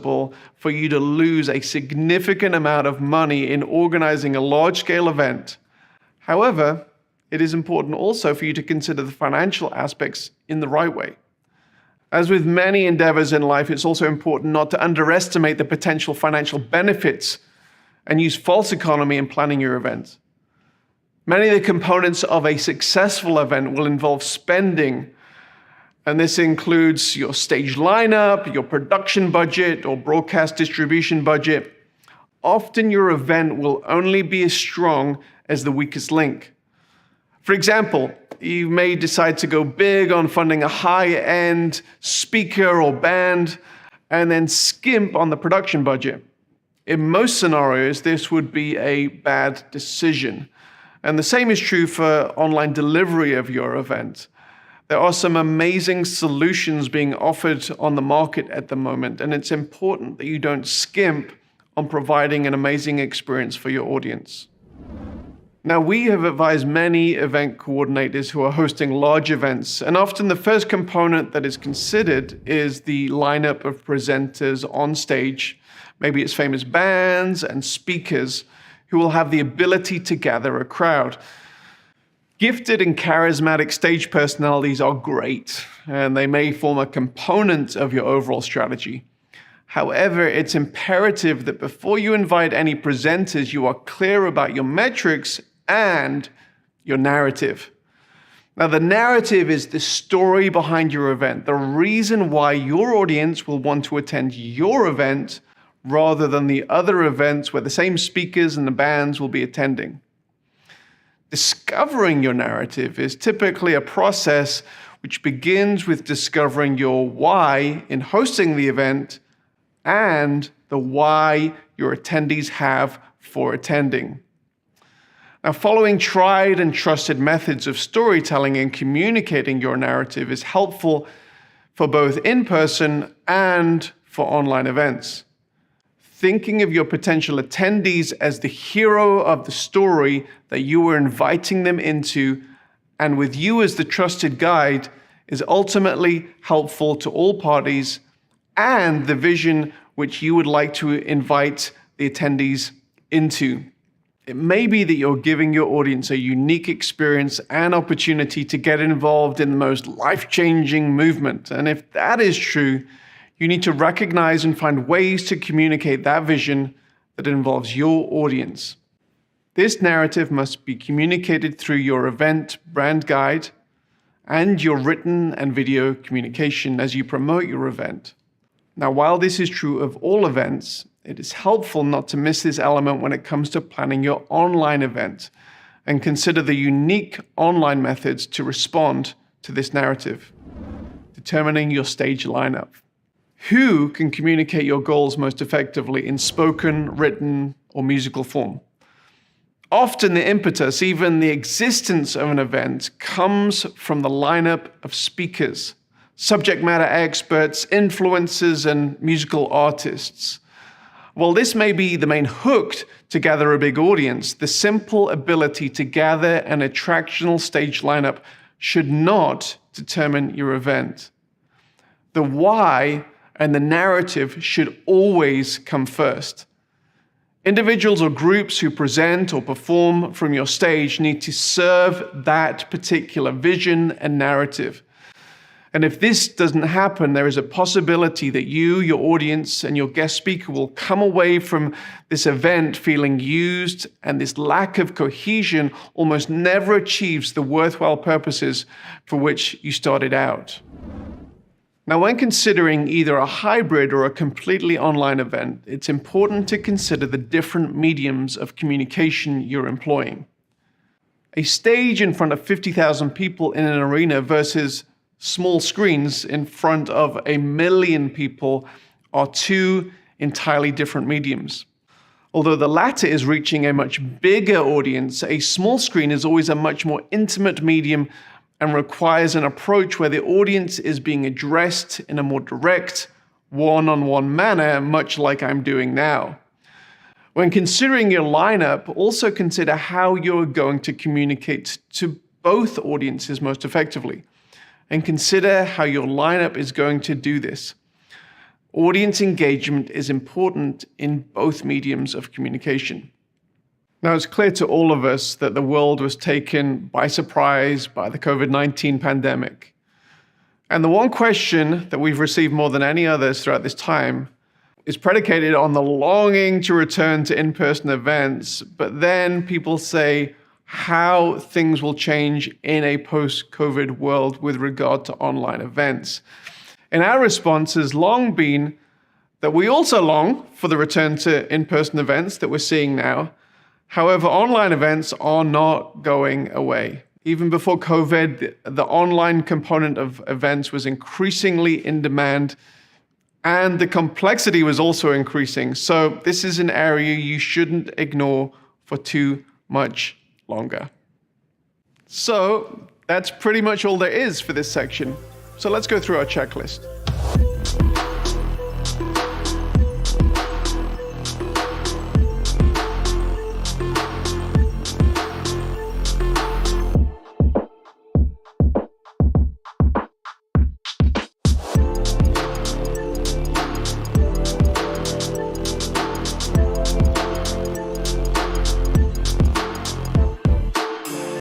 possible for you to lose a significant amount of money in organizing a large-scale event. However, it is important also for you to consider the financial aspects in the right way. As with many endeavors in life, it's also important not to underestimate the potential financial benefits and use false economy in planning your event. Many of the components of a successful event will involve spending, and this includes your stage lineup, your production budget, or broadcast distribution budget. Often your event will only be as strong as the weakest link. For example, you may decide to go big on funding a high-end speaker or band and then skimp on the production budget. In most scenarios, this would be a bad decision. And the same is true for online delivery of your event. There are some amazing solutions being offered on the market at the moment, and it's important that you don't skimp on providing an amazing experience for your audience. Now, we have advised many event coordinators who are hosting large events, and often the first component that is considered is the lineup of presenters on stage. Maybe it's famous bands and speakers who will have the ability to gather a crowd. Gifted and charismatic stage personalities are great, and they may form a component of your overall strategy. However, it's imperative that before you invite any presenters, you are clear about your metrics and your narrative. Now, the narrative is the story behind your event, the reason why your audience will want to attend your event rather than the other events where the same speakers and the bands will be attending. Discovering your narrative is typically a process which begins with discovering your why in hosting the event and the why your attendees have for attending. Now, following tried and trusted methods of storytelling and communicating your narrative is helpful for both in-person and for online events. Thinking of your potential attendees as the hero of the story that you are inviting them into, and with you as the trusted guide, is ultimately helpful to all parties and the vision which you would like to invite the attendees into. It may be that you're giving your audience a unique experience and opportunity to get involved in the most life-changing movement. And if that is true, you need to recognize and find ways to communicate that vision that involves your audience. This narrative must be communicated through your event brand guide and your written and video communication as you promote your event. Now, while this is true of all events, it is helpful not to miss this element when it comes to planning your online event, and consider the unique online methods to respond to this narrative. Determining your stage lineup. Who can communicate your goals most effectively in spoken, written, or musical form? Often the impetus, even the existence of an event, comes from the lineup of speakers, subject matter experts, influencers, and musical artists. While this may be the main hook to gather a big audience, the simple ability to gather an attractional stage lineup should not determine your event. The why and the narrative should always come first. Individuals or groups who present or perform from your stage need to serve that particular vision and narrative. And if this doesn't happen, there is a possibility that you, your audience, and your guest speaker will come away from this event feeling used, and this lack of cohesion almost never achieves the worthwhile purposes for which you started out. Now, when considering either a hybrid or a completely online event, it's important to consider the different mediums of communication you're employing. A stage in front of 50,000 people in an arena versus small screens in front of 1 million people are two entirely different mediums. Although the latter is reaching a much bigger audience, a small screen is always a much more intimate medium and requires an approach where the audience is being addressed in a more direct, one-on-one manner, much like I'm doing now. When considering your lineup, also consider how you're going to communicate to both audiences most effectively, and consider how your lineup is going to do this. audience engagement is important in both mediums of communication. Now, it's clear to all of us that the world was taken by surprise by the COVID-19 pandemic. And the one question that we've received more than any others throughout this time is predicated on the longing to return to in-person events, but then people say how things will change in a post-COVID world with regard to online events. And our response has long been that we also long for the return to in-person events that we're seeing now. However, online events are not going away. Even before COVID, the online component of events was increasingly in demand, and the complexity was also increasing. So this is an area you shouldn't ignore for too much longer. So that's pretty much all there is for this section. So let's go through our checklist.